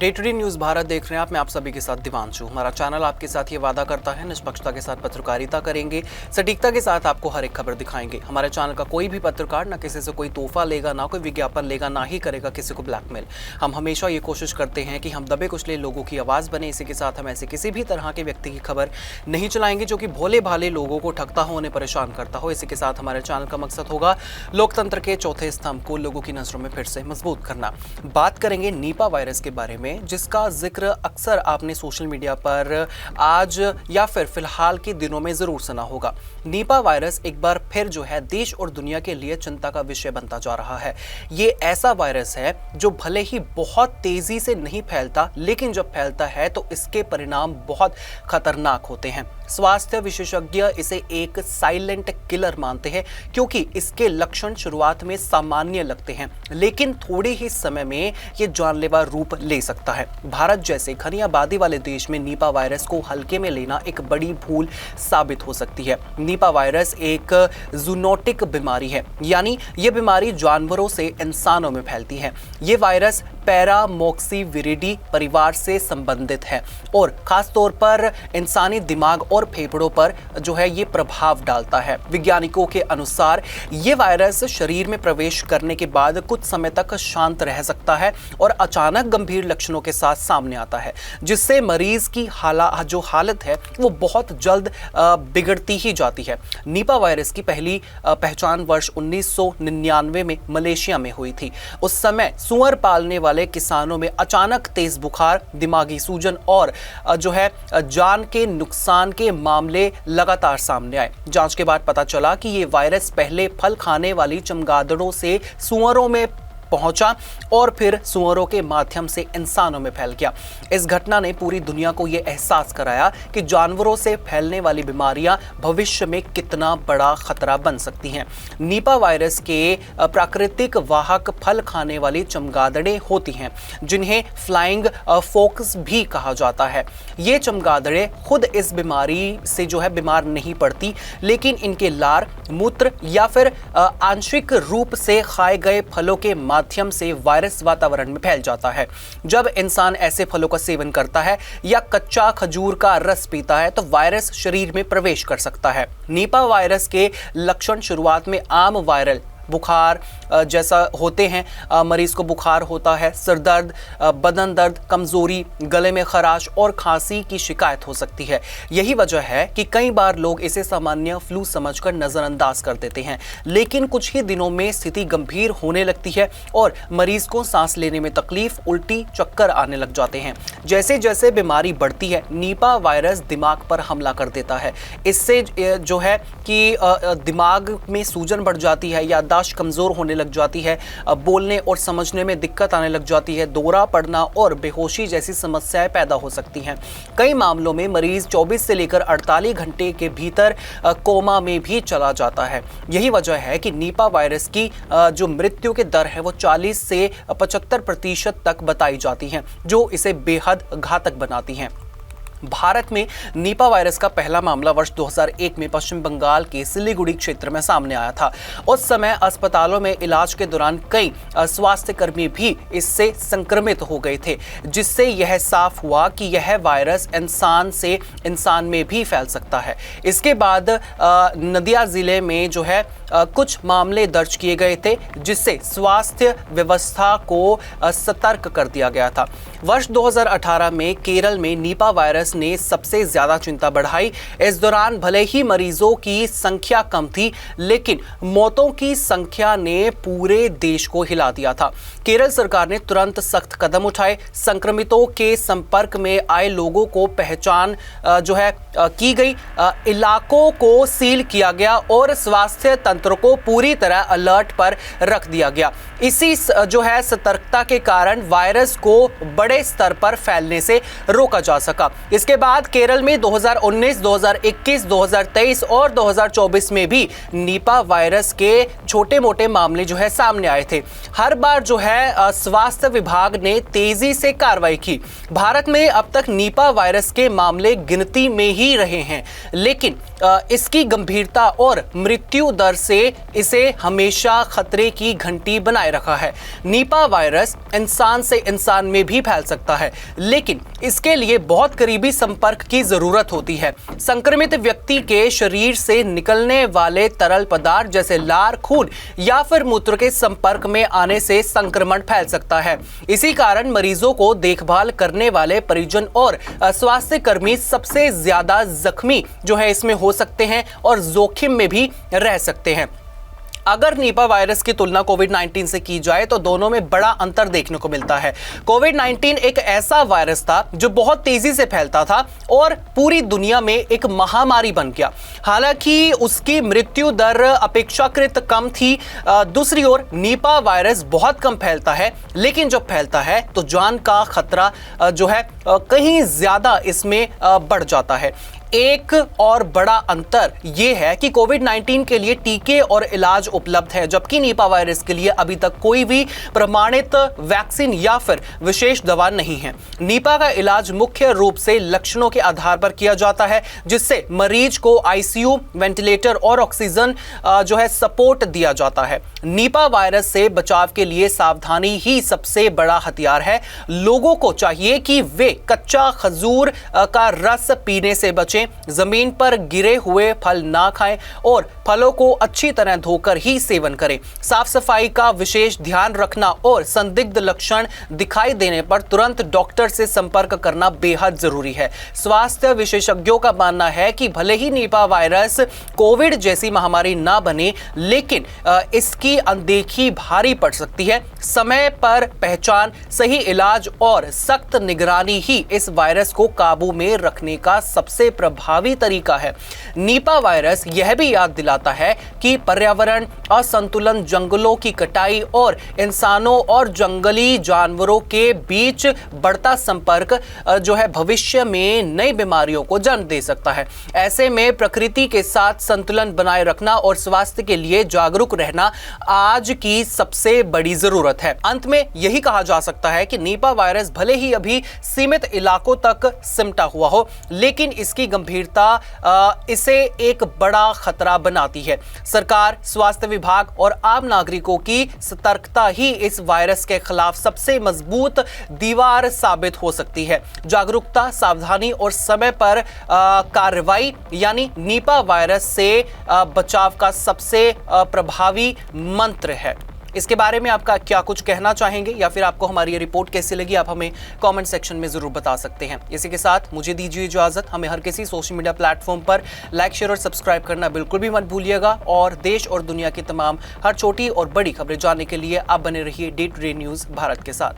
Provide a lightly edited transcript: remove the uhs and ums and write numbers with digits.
Day to day news Bharat देख रहे हैं आप। मैं आप सभी के साथ दिवांशु। हमारा चैनल आपके साथ ये वादा करता है निष्पक्षता के साथ पत्रकारिता करेंगे, सटीकता के साथ आपको हर एक खबर दिखाएंगे। हमारे चैनल का कोई भी पत्रकार ना किसी से कोई तोहफा लेगा, ना कोई विज्ञापन लेगा, ना ही करेगा किसी को ब्लैकमेल। हम हमेशा ये कोशिश करते हैं कि हम दबे कुचले लोगों की आवाज़ बने। इसी के साथ हम ऐसे किसी भी तरह के व्यक्ति की खबर नहीं चलाएंगे जो कि भोले भाले लोगों को ठगता हो, उन्हें परेशान करता हो। इसी के साथ हमारे चैनल का मकसद होगा लोकतंत्र के चौथे स्तंभ को लोगों की नजरों में फिर से मजबूत करना। बात करेंगे निपा वायरस के बारे में, जिसका जिक्र अक्सर आपने सोशल मीडिया पर आज या फिर फिलहाल के दिनों में जरूर सुना होगा। निपा वायरस एक बार फिर जो है देश और दुनिया के लिए चिंता का विषय बनता जा रहा है। ये ऐसा वायरस है जो भले ही बहुत तेजी से नहीं फैलता, लेकिन जब फैलता है तो इसके परिणाम बहुत खतरनाक होते हैं। स्वास्थ्य विशेषज्ञ इसे एक साइलेंट किलर मानते हैं क्योंकि इसके लक्षण शुरुआत में सामान्य लगते हैं, लेकिन थोड़े ही समय में ये जानलेवा रूप ले सकता है। भारत जैसे घनी आबादी वाले देश में निपा वायरस को हल्के में लेना एक बड़ी भूल साबित हो सकती है। निपा वायरस एक जूनोटिक बीमारी है, यानी ये बीमारी जानवरों से इंसानों में फैलती है। ये वायरस पैरामोक्सिविरिडी परिवार से संबंधित है और खास तौर पर इंसानी दिमाग और फेफड़ों पर जो है ये प्रभाव डालता है। वैज्ञानिकों के अनुसार ये वायरस शरीर में प्रवेश करने के बाद कुछ समय तक शांत रह सकता है और अचानक गंभीर लक्षणों के साथ सामने आता है, जिससे मरीज की हालत है वो बहुत जल्द बिगड़ती ही जाती है। निपा वायरस की पहली पहचान वर्ष 1999 में मलेशिया में हुई थी। उस समय सुअर पालने वाले किसानों में अचानक तेज बुखार, दिमागी सूजन और जो है जान के नुकसान के मामले लगातार सामने आए। जांच के बाद पता चला कि ये वायरस पहले फल खाने वाली चमगादड़ों से सुअरों में पहुंचा और फिर सुअरों के माध्यम से इंसानों में फैल गया। इस घटना ने पूरी दुनिया को यह एहसास कराया कि जानवरों से फैलने वाली बीमारियां भविष्य में कितना बड़ा खतरा बन सकती हैं। निपा वायरस के प्राकृतिक वाहक फल खाने वाली चमगादड़ें होती हैं, जिन्हें फ्लाइंग फॉक्स भी कहा जाता है। ये चमगादड़ें खुद इस बीमारी से जो है बीमार नहीं पड़ती, लेकिन इनके लार, मूत्र या फिर आंशिक रूप से खाए गए फलों के माध्यम से वायरस वातावरण में फैल जाता है। जब इंसान ऐसे फलों का सेवन करता है या कच्चा खजूर का रस पीता है तो वायरस शरीर में प्रवेश कर सकता है। निपा वायरस के लक्षण शुरुआत में आम वायरल बुखार जैसा होते हैं। मरीज को बुखार होता है, सिर दर्द, बदन दर्द, कमजोरी, गले में खराश और खांसी की शिकायत हो सकती है। यही वजह है कि कई बार लोग इसे सामान्य फ्लू समझकर नजरअंदाज कर देते हैं, लेकिन कुछ ही दिनों में स्थिति गंभीर होने लगती है और मरीज को सांस लेने में तकलीफ, उल्टी, चक्कर आने लग जाते हैं। जैसे जैसे बीमारी बढ़ती है, निपा वायरस दिमाग पर हमला कर देता है। इससे जो है कि दिमाग में सूजन बढ़ जाती है, याददाश्त कमजोर होने लग जाती है, बोलने और समझने में दिक्कत आने लग जाती है, दौरा पड़ना और बेहोशी जैसी समस्याएं पैदा हो सकती हैं। कई मामलों में मरीज 24 से लेकर 48 घंटे के भीतर कोमा में भी चला जाता है। यही वजह है कि निपा वायरस की जो मृत्यु की दर है वो 40 से 75% तक बताई जाती है, जो इसे बेहद घातक बनाती हैं। भारत में निपा वायरस का पहला मामला वर्ष 2001 में पश्चिम बंगाल के सिलीगुड़ी क्षेत्र में सामने आया था। उस समय अस्पतालों में इलाज के दौरान कई स्वास्थ्य कर्मी भी इससे संक्रमित हो गए थे, जिससे यह साफ हुआ कि यह वायरस इंसान से इंसान में भी फैल सकता है। इसके बाद नदिया जिले में जो है कुछ मामले दर्ज किए गए थे, जिससे स्वास्थ्य व्यवस्था को सतर्क कर दिया गया था। वर्ष 2018 में केरल में निपा वायरस ने सबसे ज्यादा चिंता बढ़ाई। इस दौरान भले ही मरीजों की संख्या कम थी, लेकिन मौतों की संख्या ने पूरे देश को हिला दिया था। केरल सरकार ने तुरंत सख्त कदम उठाए। संक्रमितों के संपर्क में आए लोगों को पहचान जो है की गई, इलाकों को सील किया गया और स्वास्थ्य तंत्र को पूरी तरह अलर्ट पर रख दिया गया। इसी जो है सतर्कता के कारण वायरस को बड़े स्तर पर फैलने से रोका जा सका। इसके बाद केरल में 2019, 2021, 2023 और 2024 में भी निपा वायरस के छोटे मोटे मामले जो है सामने आए थे। हर बार जो है स्वास्थ्य विभाग ने तेजी से कार्रवाई की। भारत में अब तक निपा वायरस के मामले गिनती में ही रहे हैं, लेकिन इसकी गंभीरता और मृत्यु दर से इसे हमेशा खतरे की घंटी बनाए रखा है। निपा वायरस इंसान से इंसान में भी फैल सकता है, लेकिन इसके लिए बहुत करीबी संपर्क की जरूरत होती है। संक्रमित व्यक्ति के शरीर से निकलने वाले तरल पदार्थ जैसे लार, खून या फिर मूत्र के संपर्क में आने से संक्रमण फैल सकता है। इसी कारण मरीजों को देखभाल करने वाले परिजन और स्वास्थ्य कर्मी सबसे ज्यादा जख्मी जो है इसमें हो सकते हैं और जोखिम में भी रह सकते हैं। अगर निपा वायरस की तुलना कोविड-19 से की जाए तो दोनों में बड़ा अंतर देखने को मिलता है। कोविड-19 एक ऐसा वायरस था जो बहुत तेजी से फैलता था और पूरी दुनिया में एक महामारी बन गया। हालांकि उसकी मृत्यु दर अपेक्षाकृत कम थी। दूसरी ओर निपा वायरस बहुत कम फैलता है, लेकिन जब फैलता है तो जान का खतरा जो है कहीं ज्यादा इसमें बढ़ जाता है। एक और बड़ा अंतर यह है कि कोविड-19 के लिए टीके और इलाज उपलब्ध है, जबकि निपा वायरस के लिए अभी तक कोई भी प्रमाणित वैक्सीन या फिर विशेष दवा नहीं है। निपा का इलाज मुख्य रूप से लक्षणों के आधार पर किया जाता है, जिससे मरीज को आईसीयू, वेंटिलेटर और ऑक्सीजन जो है सपोर्ट दिया जाता है। निपा वायरस से बचाव के लिए सावधानी ही सबसे बड़ा हथियार है। लोगों को चाहिए कि वे कच्चा खजूर का रस पीने से बचें, जमीन पर गिरे हुए फल ना खाएं और फलों को अच्छी तरह धोकर ही सेवन करें। साफ सफाई का विशेष ध्यान रखना और संदिग्ध लक्षण दिखाई देने पर तुरंत डॉक्टर से संपर्क करना बेहद जरूरी है। स्वास्थ्य विशेषज्ञों का मानना है कि भले ही निपा वायरस कोविड जैसी महामारी ना बने, लेकिन इसकी अनदेखी भारी पड़ सकती है। समय पर पहचान, सही इलाज और सख्त निगरानी ही इस वायरस को काबू में रखने का सबसे प्रभावी तरीका है। निपा वायरस यह भी याद दिलाता है कि पर्यावरण असंतुलन, जंगलों की कटाई और इंसानों और जंगली जानवरों के बीच बढ़ता संपर्क जो है भविष्य में नई बीमारियों को जन्म दे सकता है। ऐसे में प्रकृति के साथ संतुलन बनाए रखना और स्वास्थ्य के लिए जागरूक रहना आज की सबसे बड़ी जरूरत है। अंत में यही कहा जा सकता है कि निपा वायरस भले ही अभी सीमित इलाकों तक सिमटा हुआ हो, लेकिन इसकी गंभीरता इसे एक बड़ा खतरा बनाती है। सरकार, स्वास्थ्य विभाग और आम नागरिकों की सतर्कता ही इस वायरस के खिलाफ सबसे मजबूत दीवार साबित हो सकती है। जागरूकता, सावधानी और समय पर कार्रवाई यानी निपा वायरस से बचाव का सबसे प्रभावी मंत्र है। इसके बारे में आपका क्या कुछ कहना चाहेंगे या फिर आपको हमारी ये रिपोर्ट कैसी लगी, आप हमें कमेंट सेक्शन में जरूर बता सकते हैं। इसी के साथ मुझे दीजिए इजाजत। हमें हर किसी सोशल मीडिया प्लेटफॉर्म पर लाइक, शेयर और सब्सक्राइब करना बिल्कुल भी मत भूलिएगा और देश और दुनिया की तमाम हर छोटी और बड़ी खबरें जानने के लिए आप बने रहिए day to day news Bharat के साथ।